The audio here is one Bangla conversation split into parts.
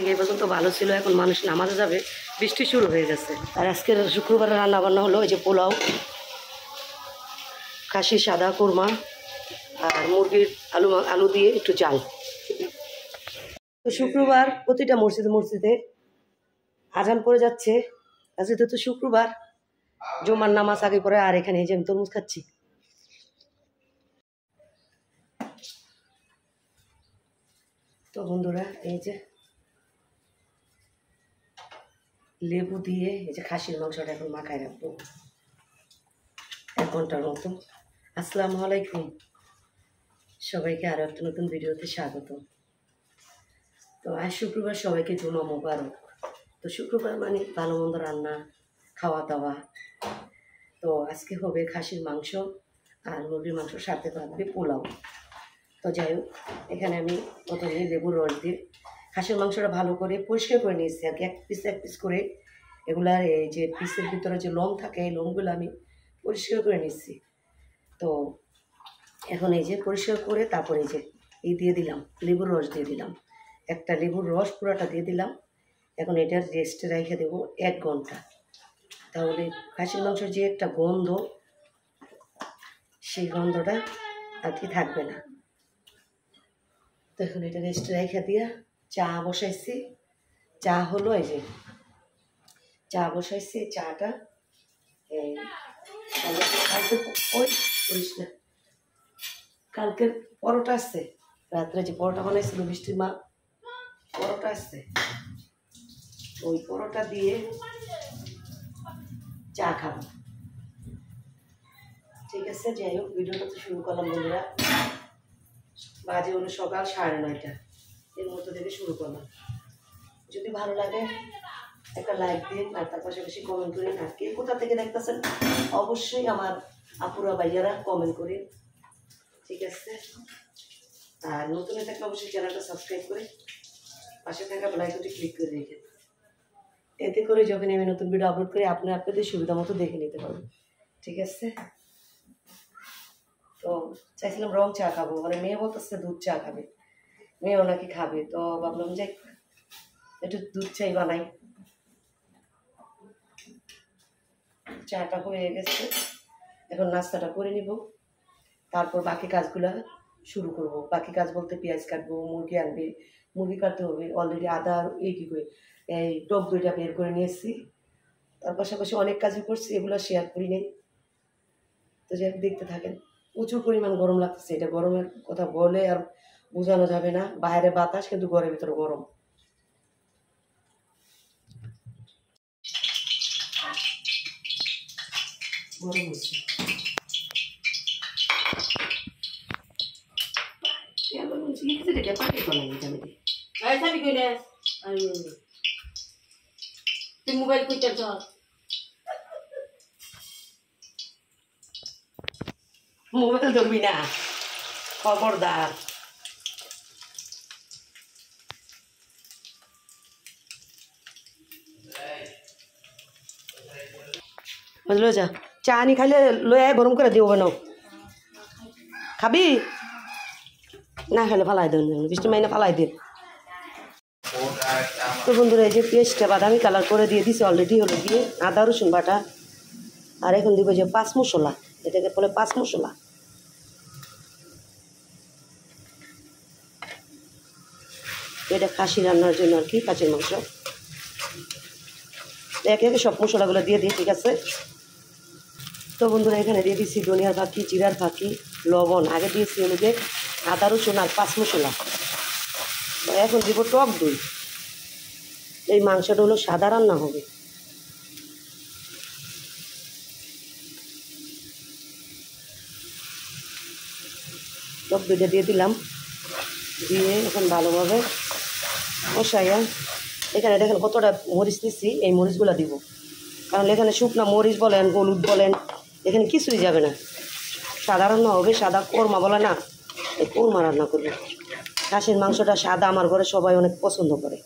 এই পর্যন্ত ভালো ছিল, এখন মানুষ নামাজে যাবে, বৃষ্টি শুরু হয়ে গেছে। আর আজকের শুক্রবারে রান্না বান্না হলো এই যে পোলাও, খাসি সাদা কোরমা আর মুরগির আলু দিয়ে একটু জাল। তো শুক্রবার প্রতিটা মসজিদে আজান পড়ে যাচ্ছে। আজকে তো শুক্রবার, জুমার নামাজ আগে পরে। আর এখানে এই যে আমি তরমুজ খাচ্ছি। তো বন্ধুরা এই যে লেবু দিয়ে এই যে খাসির মাংসটা এখন মাখায় রাখবো 1 ঘন্টার মতো। আসসালামু আলাইকুম, সবাইকে আরো একটা নতুন ভিডিওতে স্বাগত। তো আজ শুক্রবার, সবাইকে জুমা মোবারক। তো শুক্রবার মানে ভালো মন্দ রান্না, খাওয়া দাওয়া। তো আজকে হবে খাসির মাংস আর মুরগির মাংস, সাথে থাকবে পোলাও। তো যাই হোক, এখানে আমি প্রথমে লেবুর রস দিয়ে খাসির মাংসটা ভালো করে পরিষ্কার করে নিয়েছি আর কি, এক পিস করে। এগুলার এই যে পিসের ভিতরে যে লোম থাকে, এই লোমগুলো আমি পরিষ্কার করে নিচ্ছি। তো এখন এই যে পরিষ্কার করে তারপরে এই যে দিয়ে দিলাম, লেবুর রস দিয়ে দিলাম, একটা লেবুর রস পুরাটা দিয়ে দিলাম। এখন এটার রেস্টে রেখে দেবো 1 ঘন্টা। তাহলে খাসির মাংসের যে একটা গন্ধ, সেই গন্ধটা আর কি থাকবে না। তো এখন এটা রেস্টে রেখে দিয়ে চা বসাইছি। চা হলো এই যে চা বসাইছি, চাটা এই করিস না, কালকের পরোটা আসছে, রাত্রে যে পরোটা বানাইছিল বৃষ্টির মা, পরোটা আসছে, ওই পরোটা দিয়ে চা খাবো। ঠিক আছে, যাই হোক, ভিডিওটা তো শুরু করলাম বন্ধুরা। বাজে হলো সকাল 9:30, এর মধ্যে থেকে শুরু করলাম। যদি ভালো লাগে একটা লাইক দিন, আর তার পাশাপাশি কমেন্ট করেন। আর কে কোথা থেকে দেখতেছেন অবশ্যই আমার আপুরা ভাইয়ারা কমেন্ট করেন, ঠিক আছে। আর নতুন থাকলে অবশ্যই চ্যানেলটা সাবস্ক্রাইব করে পাশে থাকা বেল আইকনটি ক্লিক করে রেখেন। এতে করে যখন আমি নতুন ভিডিও আপলোড করি, আপনাদের সুবিধা মতো দেখে নিতে পারবেন, ঠিক আছে। তো চাইছিলাম রং চা খাবো, মানে মেয়ে বলতেছে দুধ চা খাবে, মেয়েও নাকি খাবে। তো ভাবলাম যাই একটু দুধ চাই বানাই। চাটা হয়ে গেছে, এখন নাস্তাটা করে নিব, তারপর বাকি কাজগুলো শুরু করব। বাকি কাজ বলতে পেঁয়াজ কাটবো, মুরগি আনবে, মুরগি কাটতে হবে। অলরেডি আদা আর এই টক দইটা বের করে নিয়েছি। তার পাশাপাশি অনেক কাজই করছি, এগুলো শেয়ার করি নেই। তো যাই দেখতে থাকেন। প্রচুর পরিমাণ গরম লাগতেছে, এটা গরমের কথা বলে আর বোঝানো যাবে না। বাইরে বাতাস, কিন্তু ঘরের ভিতরে গরম। গরম হচ্ছে। মোবাইল করতে মোবাইল ধরবি না, খবরদার। বুঝলো, যা চা আনি খাইলে লয়ে গরম করে দিব না, খাবি না? খাইলে ফালাই দেন, বৃষ্টি মাইনে ফালাই দিন। তো বন্ধুরা এই যে পেস্টটা বাদামি কালার করে দিয়ে দিছে অলরেডি, হলো গিয়ে আদা রসুন বাটা। আর এখন দিব যে 5 মশলা, এটাকে বলে 5 মশলা। এটা খাসি রান্নার জন্য আর কি, খাসির মাংস। একে একে সব মশলাগুলো দিয়ে দিই, ঠিক আছে। তো বন্ধুরা এখানে দিয়ে দিচ্ছি ধনিয়ার ফাঁকি, জিরার ফাঁকি, লবণ। আগে দিয়েছি হলো যে আদা রসুন আর 5 মশলা। এখন দিব টক দই। এই মাংসটা হলো সাদা রান্না হবে। টক দইটা দিয়ে দিলাম, দিয়ে এখন ভালোভাবে কষাইয়া। এখানে দেখেন কতটা মরিচ নিচ্ছি, এই মরিচগুলো দিব, কারণ এখানে শুকনো মরিচ বলেন, হলুদ বলেন, এখানে কিছুই যাবে না। সাদা রান্না হবে, সাদা কোরমা বলে না, এই কোরমা রান্না করবে। খাসির মাংসটা সাদা আমার ঘরে সবাই অনেক পছন্দ করে।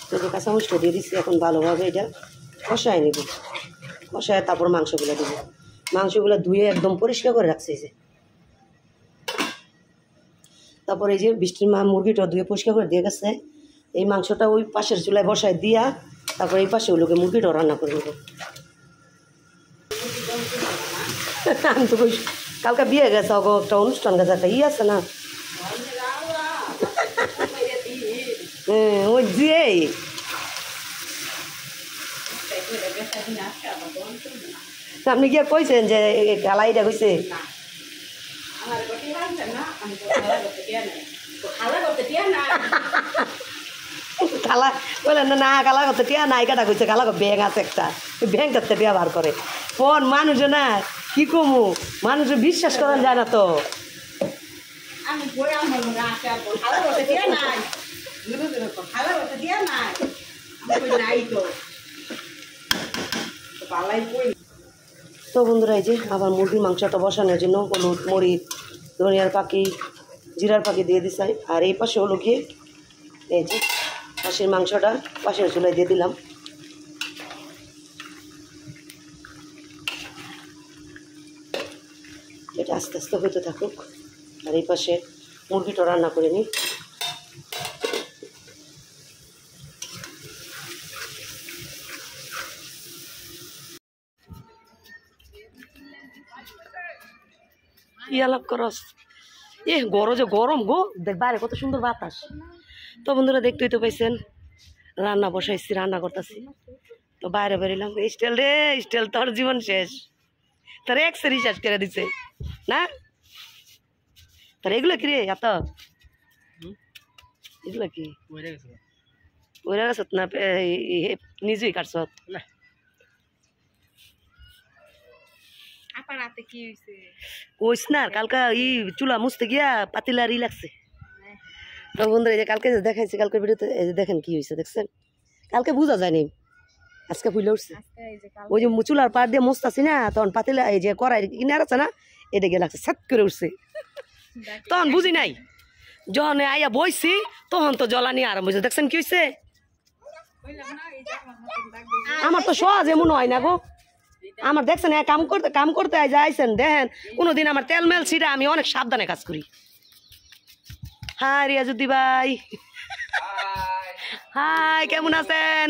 তো যে কাঁচামরিচটা দিয়ে দিচ্ছি, এখন ভালোভাবে এটা কষায় নেব। কষায় তারপর মাংসগুলো দেবো। মাংসগুলো ধুয়ে একদম পরিষ্কার করে রাখছি যে। তারপরে এই যে বৃষ্টির মা মুরগিটা ধুয়ে পরিষ্কার করে দিয়ে গেছে। এই মাংসটা ওই পাশের চুলায় বসায় দিয়া তারপরে এই পাশে ওগুলোকে মুরগিটাও রান্না করে নেবো। আমি তো কই কালকে বিয়ে গেছে একটা অনুষ্ঠান গেছে, একটা আছে না ওই যে আপনি কি আর কইছেন যে গালাইটা কইছে খালা বললেন না খালা করতে টিয়া নাই কাটা কইছে খালা ব্যাংক আছে একটা ব্যাংক করতে টিয়া বার করে ফোন মানুষে না কি কমু মানুষে বিশ্বাস করা যায় না তো। তো বন্ধুরা এই যে আবার মুরগির মাংসটা বসানোর জন্য হলুদ মরিচ ধনিয়ার পাখি জিরার পাখি দিয়ে দিছে। আর এই পাশে হলো গিয়ে এই যে খাসির মাংসটা পাশের চুলায় দিয়ে দিলাম। এটা আস্তে আস্তে হইতে থাকুক। আর এই পাশে মুরগিটা রান্না করে নিই। ইয়ালাপ করস গরম গো দেখ বাইরে কত সুন্দর বাতাস। তো বন্ধুরা দেখতেই তো পাইছেন রান্না বসাইছি, রান্না করতেছি। তো বাইরে বেরিলাম স্টাইল রে স্টাইল, তোর জীবন শেষ, তোর এক্স রিচার্জ করে দিছে না তোর এগুলো কি রে এত এগুলো কি ওইরা গেছ না নিজেই কাটছ কইস না কালকা ই চুলা মুছতে গিয়া পাতিলার ই লাগছে। তো বন্ধুরা এই যে কালকে দেখাইছি কালকের ভিডিওতে এই যে দেখেন কি হয়েছে দেখছেন কালকে বোঝা যায়নি আজকে ফুলে উঠছে। ওই যে চুলার পাড় দিয়ে মুছতাছি না তখন পাতিলা এই যে কড়াই কিনার আছে না এটা গিয়ে লাগছে সাত করে উঠছে। তখন বুঝি নাই যখন আইয়া বইছি তখন তো জ্বলানি আরম্ভ হয়েছে। দেখছেন কি হয়েছে আমার তো সহজ এমন হয় না গো। আমার দেখছেন কাম করতে যাইছেন দেখেন কোনোদিন আমার তেল মেল ছিটা আমি অনেক সাবধানে কাজ করি। হাই রিয়াজুদ্দি ভাই, হাই কেমন আছেন?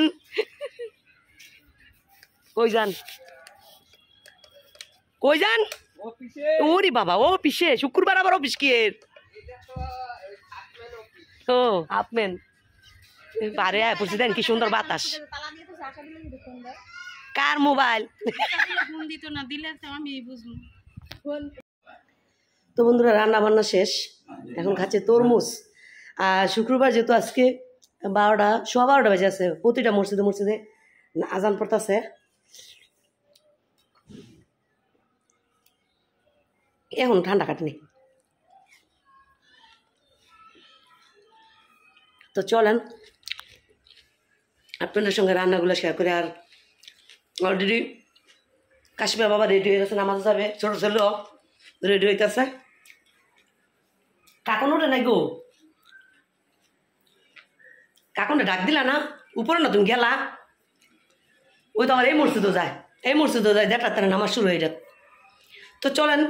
কই যান কই যান? ওরে বাবা ও অফিসে শুক্রবার আবার অফিস কি ও আপমেন পারে পড়ছি দেন কি সুন্দর বাতাস। কার মোবাইল? তো বন্ধুরা রান্না বান্না শেষ, এখন খাচ্ছে তরমুজ। আর শুক্রবার যেহেতু আজকে 12টা 12:15 বাজে আছে, প্রতিটা মসজিদে আজান পড়তেছে। এখন ঠান্ডা কাটেনি। তো চলেন আপনাদের সঙ্গে রান্নাগুলো শেয়ার করে। আর অলরেডি কাশ্মীর বাবা রেডি হয়ে গেছে, নামাজ যাবে, ছোটো ছেলে রেডি হইতেছে। কাকন ওঠে নাই গো, কাকনটা ডাক দিলা না উপরে না তুমি গেলা। ওই তো আমার এই মসজিদও যায়, দেড়টার তারা নামাজ শুরু হয়ে যাত। তো চলেন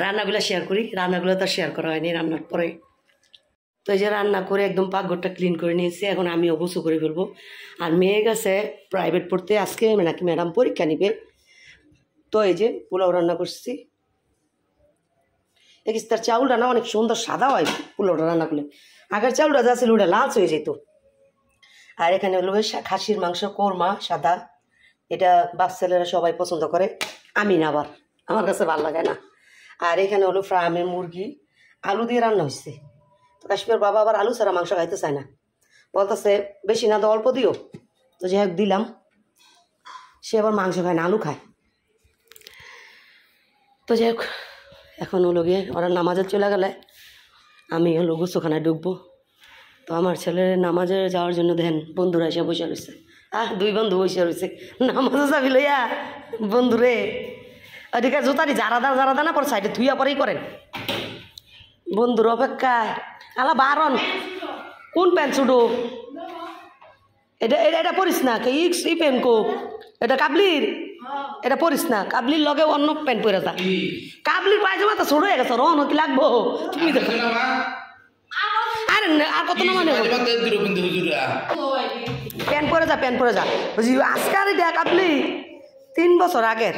রান্নাগুলো শেয়ার করি। রান্নাগুলো তো শেয়ার করা হয়নি, রান্নার পরে। তো এই যে রান্না করে একদম পাকঘরটা ক্লিন করে নিয়েছি, এখন আমিও গোসু করে ফেলবো। আর মেয়ে গেছে প্রাইভেট পড়তে, আজকে নাকি ম্যাডাম পরীক্ষা নিবে। তো এই যে পোলাও রান্না করছি। দেখিস তার চাউলটা না অনেক সুন্দর সাদা হয় পোলাওটা রান্না করলে। আগের চাউলটা যা ছিল ওটা লাল হয়ে যেত। আর এখানে হলো খাসির মাংস কোরমা সাদা, এটা বাপ ছেলেরা সবাই পছন্দ করে, আমি না, আবার আমার কাছে ভালো লাগে না। আর এখানে হলো ফার্মের মুরগি আলু দিয়ে রান্না হয়েছে। তো কাশ্মীর বাবা আবার আলু ছাড়া মাংস খাইতে চায় না, বলতেছে বেশি না তো অল্প দিও। তো যাই হোক দিলাম, সে আবার মাংস খায় না, আলু খায়। তো যাই হোক এখন হলো গিয়ে ওরা নামাজে চলে গেলে আমি হলো গোসলখানায় ঢুকবো। তো আমার ছেলের নামাজে যাওয়ার জন্য দেখেন বন্ধুরা এসে বসে রয়েছে। দুই বন্ধু বসে রয়েছে নামাজে যাবি লইয়া বন্ধুরে। ওদিকে জোতারি যারা না পর সাইডে ধুইয়া পরেই করেন বন্ধুর অপেক্ষায়। আলা বারণ কোন প্যান্ট ছুটো এটা পরিস না, ই প্যান্ট কো এটা কাবলির, এটা পরিস না। কাবলির লগে অন্য প্যান্ট পরে যা। কাবলির পায়জামা তো ছোট হয়ে গেছে, রন কি লাগবো তুমি দেখো। আর আর কত না মানে প্যান পরে যা বুঝি আজকাল দেখ আপনি 3 বছর আগের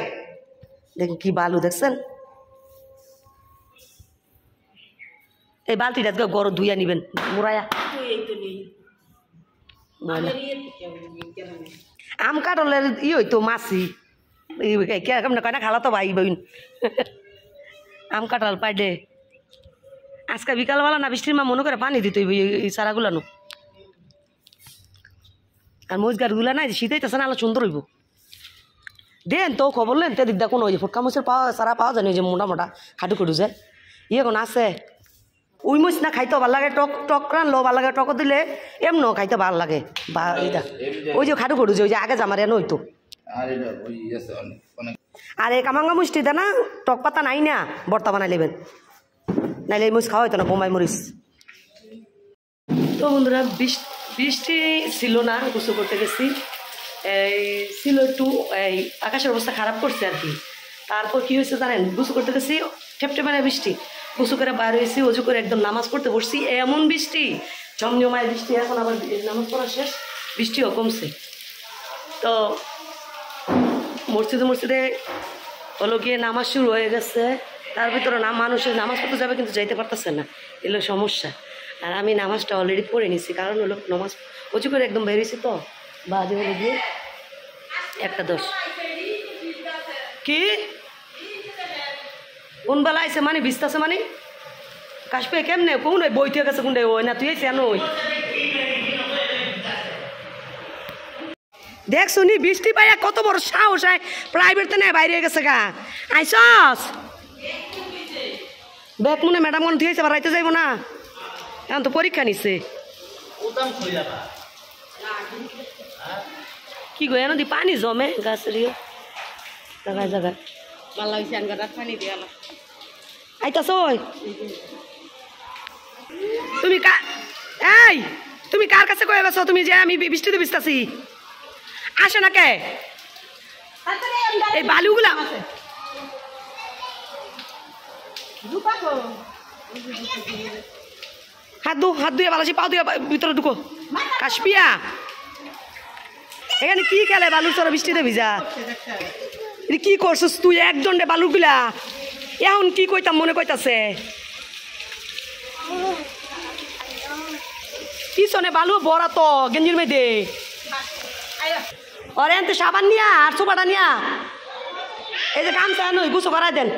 দেখুন কি বালু দেখছেন এই বালতিটা গড় ধুইয়া নিবেন মুরাইয়া আম কাটলের হইতো মাছি কেরকম না কয় না খালা তো ভাই বোন আম কাটাল পাইডে আজকে বিকালবেলা না বৃষ্টির মা মনে করে পানি দিত এই চারাগুলো নো আর মরিচ গাছগুলা নাই শীত হইতেছে না আলো সুন্দর হইব দেন তো খবর লেন তে দিকদা কোনো ওই ফুটকা মরিচের চারা পাওয়া যায় না যে মোটা মোটা খাটু খাটু যায় এখন আছে ওই মরিচ না খাইতে ভাল লাগে টক রানলো ভাল লাগে টক দিলে এমন খাইতে ভাল লাগে বা এইটা ওই যে খাটু খাটু যে ওই যে আগে জামার এনে হইতো আর এই কামাঙ্গা মিষ্টিটা না টক পাতা নাই না বর্তা বানাই নেবেন নাইলে এই মরিচ খাওয়া হইতো না বোম্বাই মরিচ তো বন্ধুরা বৃষ্টি ছিল না গোসল করতে গেছি এই ছিল একটু এই আকাশের অবস্থা খারাপ করছে আর কি তারপর কি হয়েছে জানেন গোসল করতে গেছি ঠেপটে মানে বৃষ্টি গোসল করে বাইরে হয়েছি অজু করে একদম নামাজ পড়তে বসছি এমন বৃষ্টি জমজমায় বৃষ্টি এখন আবার নামাজ পড়া শেষ বৃষ্টিও কমছে তো মসজিদে হলো গিয়ে নামাজ শুরু হয়ে গেছে তার ভিতরে মানুষের নামাজ পড়তে যাবে কিন্তু যাইতে পারতেছে না এগুলো সমস্যা আর আমি নামাজটা অলরেডি পড়ে নিছি কারণ হলো নামাজ উঁচু করে একদম বেরিয়েছি তো বাজে হলো গিয়ে 1:10 কি কোন বেলা আইসে মানে ভিজতেছে মানে কাশপে কেমনে কোন ওই বই থেকে গেছে কোনটা ওই না তুই কেন ওই দেখ শুনি বৃষ্টি পাইয়া কত বড় সাহস হয় প্রাইভেট তো নেই বাইরে গেছে গা আইসস ব্যাগ মনে ম্যাডাম মনে দিয়েছে আবার রাইতে যাইব না এখন তো পরীক্ষা নিচ্ছে কি গো এনে দি পানি জমে গাছের জায়গায় জায়গায় আইতাছ তুমি কার কাছে কয়ে গেছো তুমি যে আমি বৃষ্টিতে ভিজতাছি আসে না কে এই বালুগুলা হাত ধুয়ে বালাসি পাও দিয়ে ভিতরে ঢুকো কাশপিয়া এখানে কি খেলে বালুর চড়া বৃষ্টিতে ভিজা কি করছিস তুই একদণ্ডে বালুগুলা এখন কি কইতাম মনে কইতাছে পিছনে বালু বড়া তো গেঞ্জির মেয়েদে ওরে আনতে সাবান নিয়া আর সোপাটা নিয়া এই যে গামছা নই গুছো করাই দেন